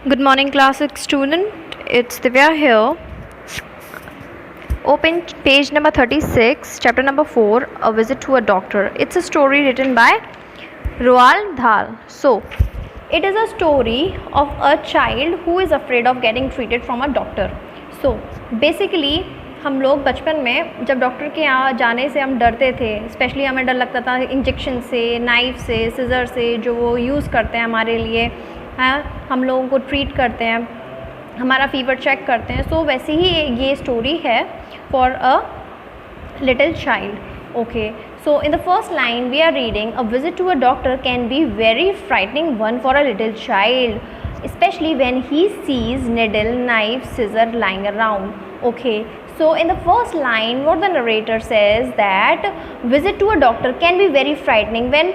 Good morning, class 6 student. It's Divya here. Open page number 36, chapter number 4, A Visit to a Doctor. It's a story written by Roald Dahl. So, it is a story of a child who is afraid of getting treated from a doctor. So, basically हम लोग बचपन में जब doctor के यहाँ जाने से हम डरते थे, स्पेशली हमें डर लगता था इंजेक्शन से, नाइफ से, सिज़र से, जो वो यूज़ करते हैं हमारे लिए, हैं, हम लोगों को ट्रीट करते हैं, हमारा फीवर चेक करते हैं. सो वैसे ही ये स्टोरी है for a little child. Okay, so in the first line we are reading, a visit to a doctor can be very frightening one for a little child, especially when he sees needle, knife, scissor lying around. Okay, so in the first line what the narrator says that visit to a doctor can be very frightening when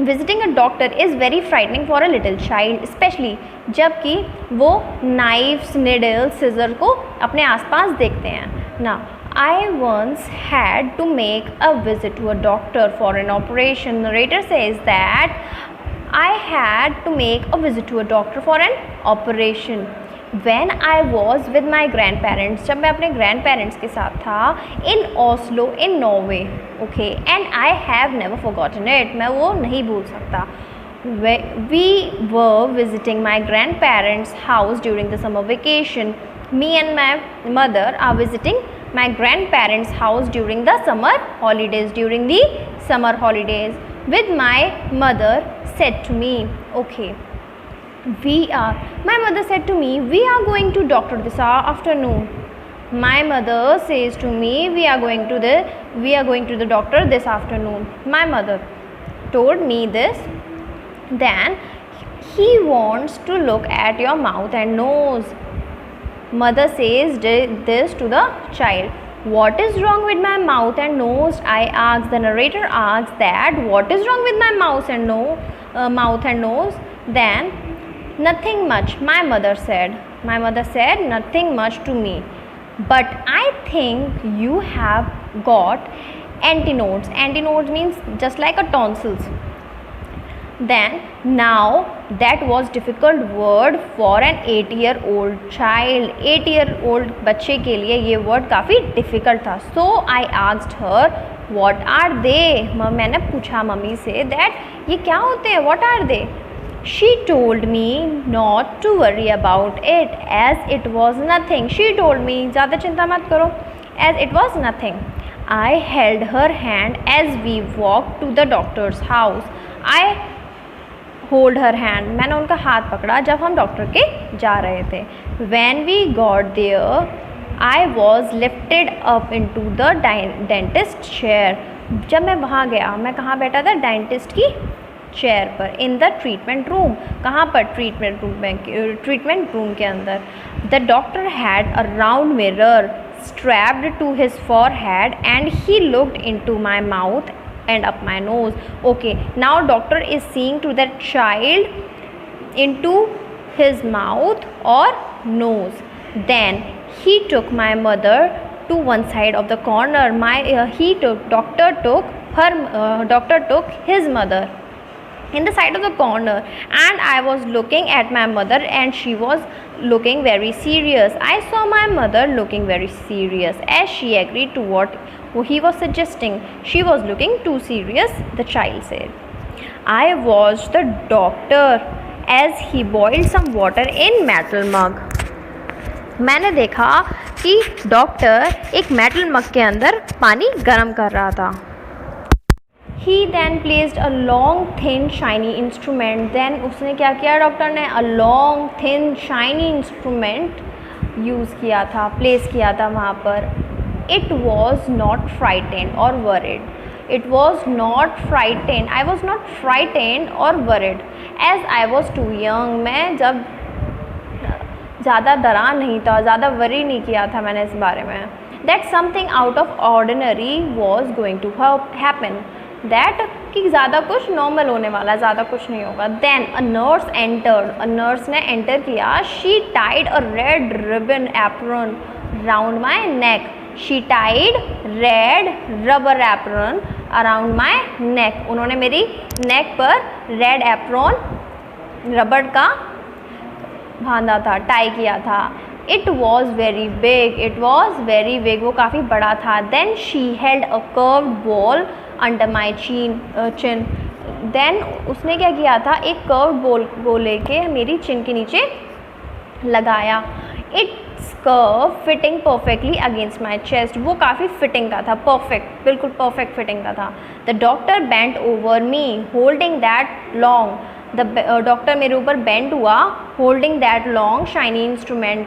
visiting a doctor is very frightening for a little child, especially जबकि वो knives, needles, scissor को अपने आसपास देखते हैं. Now I once had to make a visit to a doctor for an operation. Narrator says that I had to make a visit to a doctor for an operation when I was with my grandparents. जब मैं अपने grandparents के साथ था in Oslo in Norway. Okay, and I have never forgotten it. मैं वो नहीं भूल सकता. We were visiting my grandparents' house during the summer vacation. Me and my mother are visiting my grandparents' house during the summer holidays. During the summer holidays, with my mother said to me, okay, my mother said to me, we are going to doctor this afternoon. My mother says to me, we are going to the doctor this afternoon. My mother told me this. Then he wants to look at your mouth and nose. Mother says this to the child. What is wrong with my mouth and nose? I asked. The narrator asks that what is wrong with my mouth and nose? Then nothing much, my mother said. My mother said nothing much to me. But I think you have got antinodes. Antinodes means just like a tonsils. Then now that was difficult word for an 8-year-old child. 8-year-old बच्चे के लिए ये word काफ़ी difficult था. So I asked her, what are they? मैंने पूछा mummy से that ये क्या होते हैं? What are they? She told me not to worry about it as it was nothing. She told me ज़्यादा चिंता मत करो, as it was nothing. I held her hand as we walked to the doctor's house. I hold her hand. मैंने उनका हाथ पकड़ा जब हम डॉक्टर के जा रहे थे. When we got there, I was lifted up into the dentist chair. जब मैं वहाँ गया, मैं कहाँ बैठा था? डेंटिस्ट की चेयर पर. In the treatment room. कहाँ पर? ट्रीटमेंट रूम में, ट्रीटमेंट रूम के अंदर. The doctor had a round mirror strapped to his forehead and he looked into my mouth and up my nose. Okay, now doctor is seeing to that child into his mouth or nose. Then he took my mother to one side of the corner. Doctor took his mother in the side of the corner, and I was looking at my mother and she was looking very serious. I saw my mother looking very serious as she agreed to what he was suggesting. She was looking too serious, the child said. I watched the doctor as he boiled some water in metal mug. मैंने देखा कि doctor एक metal मग के अंदर पानी गर्म कर रहा था. He then placed a long thin shiny instrument. Then उसने क्या किया? डॉक्टर ने a long thin shiny instrument use किया था, प्लेस किया था वहाँ पर. It was not frightened or worried. It was not frightened. I was not frightened or worried as I was too young. मैं जब ज़्यादा डरा नहीं था, ज़्यादा वरी नहीं किया था मैंने इस बारे में. That something out of ordinary was going to happen. That कि ज़्यादा कुछ नॉर्मल होने वाला, ज़्यादा कुछ नहीं होगा. Then a nurse entered. A nurse ने एंटर किया. She tied a red ribbon apron round my neck. She tied red rubber apron around my neck. उन्होंने मेरी neck पर red apron रबड़ का बांधा था, टाई किया था। इट वॉज़ वेरी बिग, वो काफ़ी बड़ा था। Then she held a curved ball under my chin. Then उसने क्या किया था, एक कर्व्ड बॉल को लेके मेरी चिन के नीचे लगाया। It's curve fitting perfectly against my chest, वो काफ़ी फिटिंग का था, परफेक्ट, बिल्कुल परफेक्ट फिटिंग का था। The doctor bent over me holding that long, doctor मेरे ऊपर बेंट हुआ, holding that long shiny instrument,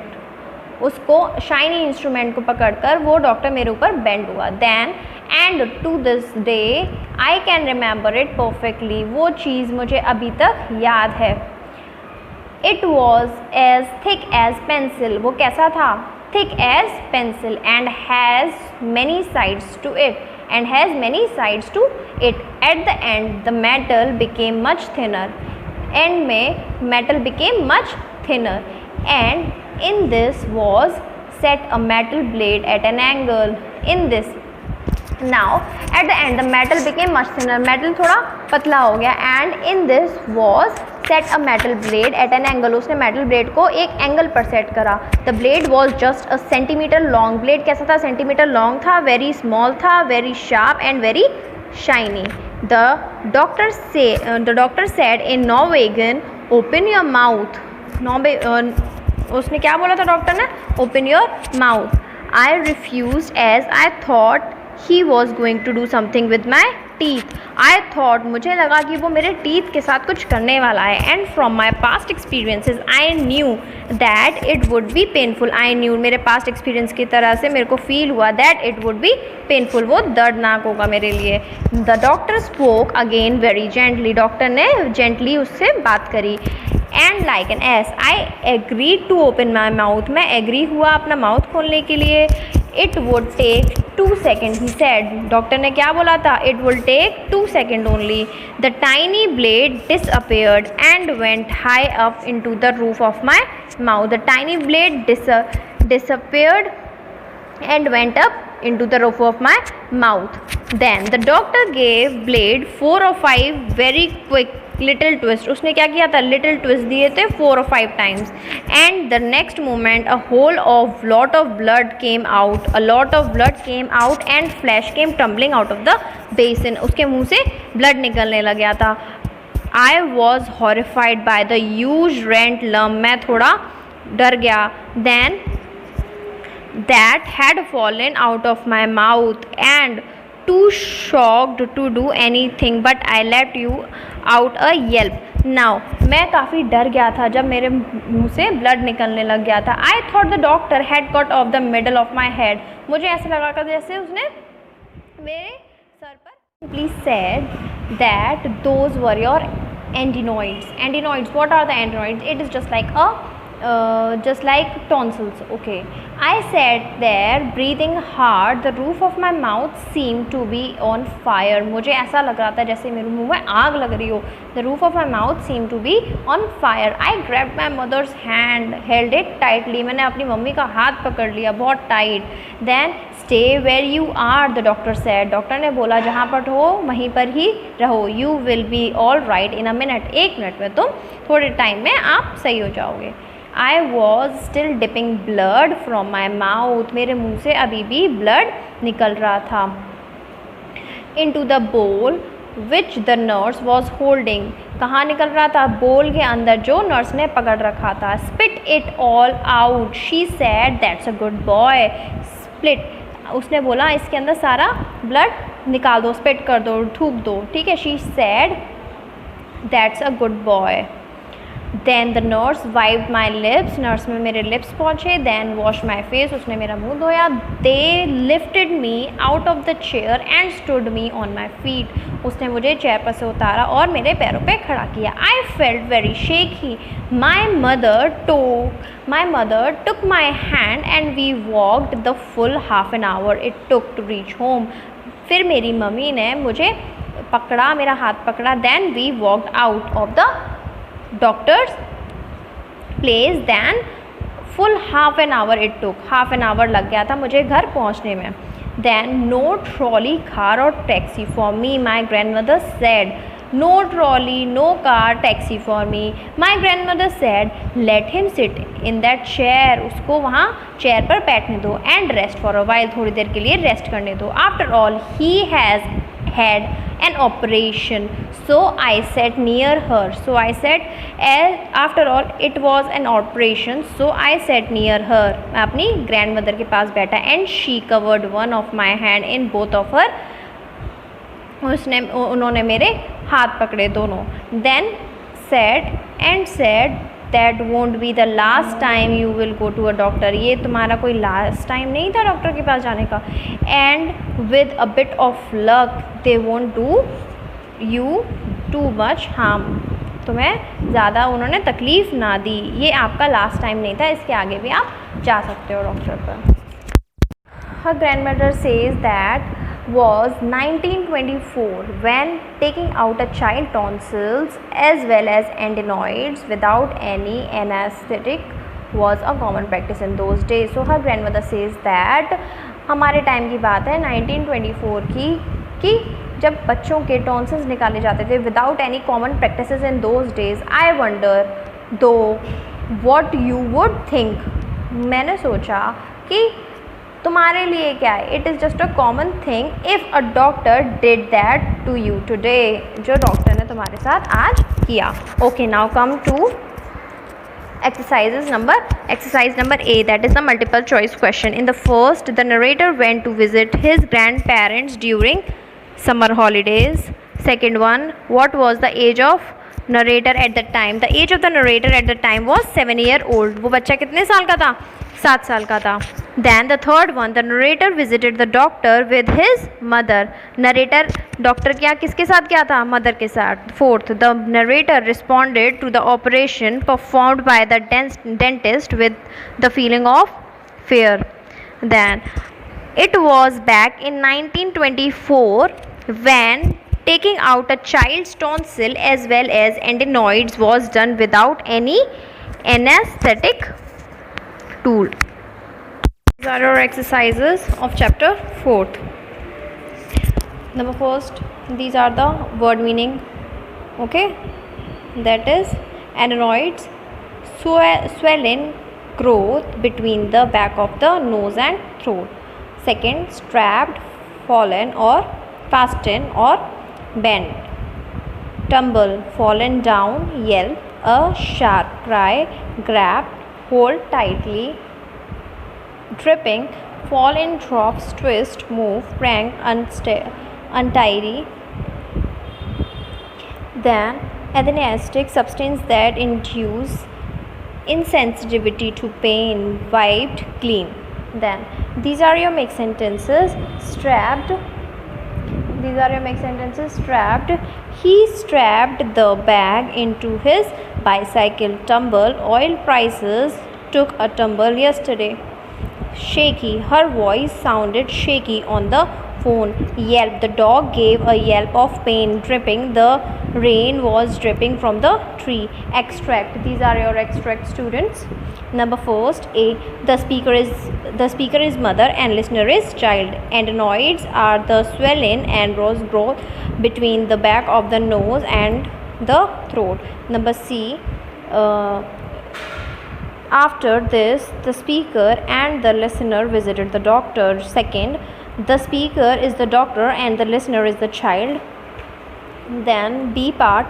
उसको शाइनी इंस्ट्रूमेंट को पकड़कर वो डॉक्टर मेरे ऊपर बेंड हुआ। Then and to this day I can remember it perfectly, वो चीज़ मुझे अभी तक याद है। It was as thick as pencil, वो कैसा था, thick as pencil, and has many sides to it, and has many sides to it. At the end the metal became much thinner, and में metal became much thinner, and in this was set a metal blade at an angle. In this, now at the end the metal became much thinner, metal थोड़ा पतला हो गया, and in this was set a metal blade at an angle, उसने metal blade को एक angle पर set करा। The blade was just a centimeter long, blade कैसा था, सेंटीमीटर लॉन्ग था, very small था, very sharp and very shiny. The doctor said in Norwegian, open your mouth. उसने क्या बोला था डॉक्टर ने, open your mouth. I refuse as I thought he was going to do something with my teeth. I thought, मुझे लगा कि वो मेरे टीथ के साथ कुछ करने वाला है। And from my past experiences I knew that it would be painful, I knew, मेरे पास्ट एक्सपीरियंस की तरह से मेरे को फील हुआ that it would be painful, वो दर्दनाक होगा मेरे लिए। The doctor spoke again very gently, doctor ने जेंटली उससे बात करी। And like an S I agree to open my mouth, मैं एग्री हुआ अपना माउथ खोलने के लिए। It would take 2 seconds, he said, doctor ने क्या बोला था, it will take 2 seconds only. The tiny blade disappeared and went high up into the roof of my mouth. The tiny blade disappeared and went up into the roof of my mouth. Then the doctor gave blade 4 or 5 very quick little twist, उसने क्या किया था, little twist दिए थे 4 or 5 times, and the next moment a whole of lot of blood came out, a lot of blood came out and flesh came tumbling out of the basin, उसके मुंह से blood निकलने लग गया था। I was horrified by the huge rent lump, मैं थोड़ा डर गया। Then that had fallen out of my mouth and too shocked to do anything but I let you out a yelp. Now मैं काफ़ी डर गया था जब मेरे मुंह से ब्लड निकलने लग गया था। I thought the doctor had cut off the middle of my head, मुझे ऐसा लगा था जैसे उसने मेरे सर पर। Please said that those were your adenoids. Adenoids, what are the adenoids? It is just like tonsils. Okay, I sat there breathing hard. The roof of my mouth seemed to be on fire. मुझे ऐसा लग रहा था जैसे मेरे मुंह में आग लग रही हो। The roof of my mouth seemed to be on fire. I grabbed my mother's hand, held it tightly. मैंने अपनी मम्मी का हाथ पकड़ लिया बहुत tight. Then stay where you are, the doctor said. Doctor ने बोला जहाँ पर हो वहीं पर ही रहो। You will be all right in a minute. 1 minute में तुम थोड़े टाइम में आप सही हो जाओगे। I was still dipping blood from my mouth. मेरे मुंह से अभी भी ब्लड निकल रहा था। Into the bowl which the nurse was holding. कहाँ निकल रहा था, बोल के अंदर जो नर्स ने पकड़ रखा था। Spit it all out, she said. That's a good boy. Split, उसने बोला इसके अंदर सारा ब्लड निकाल दो, स्पिट कर दो, थूक दो, ठीक है। She said that's a good boy. Then the nurse wiped my lips, nurse में मेरे लिप्स पहुँचे। Then washed my face, उसने मेरा मुंह धोया। They lifted me out of the chair and stood me on my feet, उसने मुझे chair पर से उतारा और मेरे पैरों पे खड़ा किया। I felt very shaky. My mother took my hand and we walked the full half an hour it took to reach home. फिर मेरी मम्मी ने मुझे पकड़ा, मेरा हाथ पकड़ा। Then we walked out of the doctor's place. Then full half an hour it took, half an hour लग गया था मुझे घर पहुंचने में। दैन नो ट्रॉली कार और taxi for me, my grandmother said, no trolley, no car, taxi for me. My grandmother said, let him sit in that chair. उसको वहाँ चेयर पर बैठने दो and rest for a while. थोड़ी देर के लिए rest करने दो. After all, he has had an operation. So I sat near her. So I said, after all, it was an operation. So I sat near her. मैं अपनी grandmother के पास बैठा and she covered one of my hand in both of her. उन्होंने मेरे हाथ पकड़े दोनों. Then said that won't be the last time you will go to a doctor. ये तुम्हारा कोई last time नहीं था डॉक्टर के पास जाने का. And with a bit of luck they won't do you too much harm. तुम्हें ज़्यादा उन्होंने तकलीफ़ ना दी. ये आपका लास्ट टाइम नहीं था, इसके आगे भी आप जा सकते हो डॉक्टर पर. Her grandmother says that was 1924 when taking out a child tonsils as well as adenoids without any anesthetic was a common practice in those days. So her grandmother says that हमारे time की बात है 1924 की कि जब बच्चों के tonsils निकाले जाते थे without any common practices in those days. I wonder though what you would think. मैंने सोचा कि तुम्हारे लिए क्या है. It is just a common thing if a doctor did that to you today. जो डॉक्टर ने तुम्हारे साथ आज किया. Okay, now come to exercise number A, that is the multiple choice question. In the first, the narrator went to visit his grandparents during summer holidays. Second one, what was the age of narrator at the time? The age of the narrator at the time was 7-year-old. वो बच्चा कितने साल का था? 7 साल का था. Then the third one, the narrator visited the doctor with his mother. Narrator doctor क्या किसके साथ गया था? मदर के साथ. Fourth, the narrator responded to the operation performed by the dentist with the feeling of fear. Then it was back in 1924 when taking out a child's tonsil as well as adenoids was done without any anesthetic tool. These are our exercises of chapter 4th. Number first, these are the word meaning. Okay, that is adenoids, swelling growth between the back of the nose and throat. Second, strapped, fallen or fasten or bend. Tumble, fallen down, yelp, a sharp cry, grab, hold tightly. Dripping, fall in drops, twist, move, prank, untidy. Then anesthetic, substance that induce insensitivity to pain, wiped clean. Then these are your mixed sentences. Strapped, these are your mixed sentences. Strapped, he strapped the bag into his bicycle. Tumble, oil prices took a tumble yesterday. Shaky, her voice sounded shaky on the phone. Yelp, the dog gave a yelp of pain. Dripping, the rain was dripping from the tree. Extract, these are your extract students. Number first, A, the speaker is mother and listener is child. Adenoids are the swelling and rose growth between the back of the nose and the throat. Number C, after this, the speaker and the listener visited the doctor. Second, the speaker is the doctor and the listener is the child. Then B part,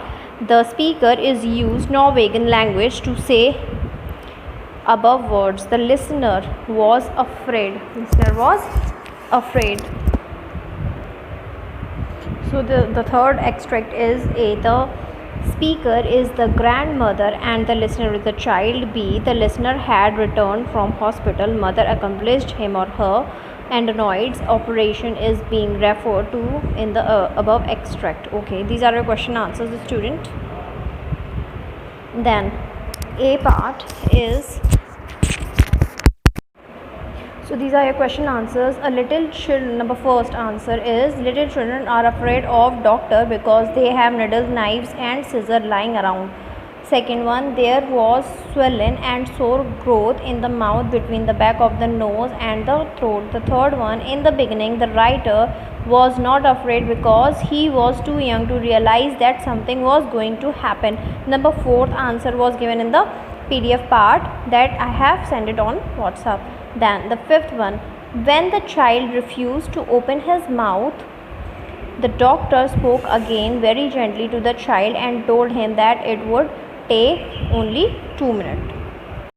the speaker is used Norwegian language to say above words. The listener was afraid. Listener was afraid. So the third extract is A, the speaker is the grandmother and the listener is the child. B, the listener had returned from hospital. Mother accomplished him or her. Adenoids operation is being referred to in the above extract. Okay, these are your question answers, the student. Then A part is, so these are your question answers. A little children, number first answer is, little children are afraid of doctor because they have needles, knives and scissors lying around. Second one, there was swollen and sore growth in the mouth between the back of the nose and the throat. The third one, in the beginning the writer was not afraid because he was too young to realize that something was going to happen. Number fourth answer was given in the PDF part that I have sent it on WhatsApp. Then the fifth one, when the child refused to open his mouth, the doctor spoke again very gently to the child and told him that it would take only 2 minutes.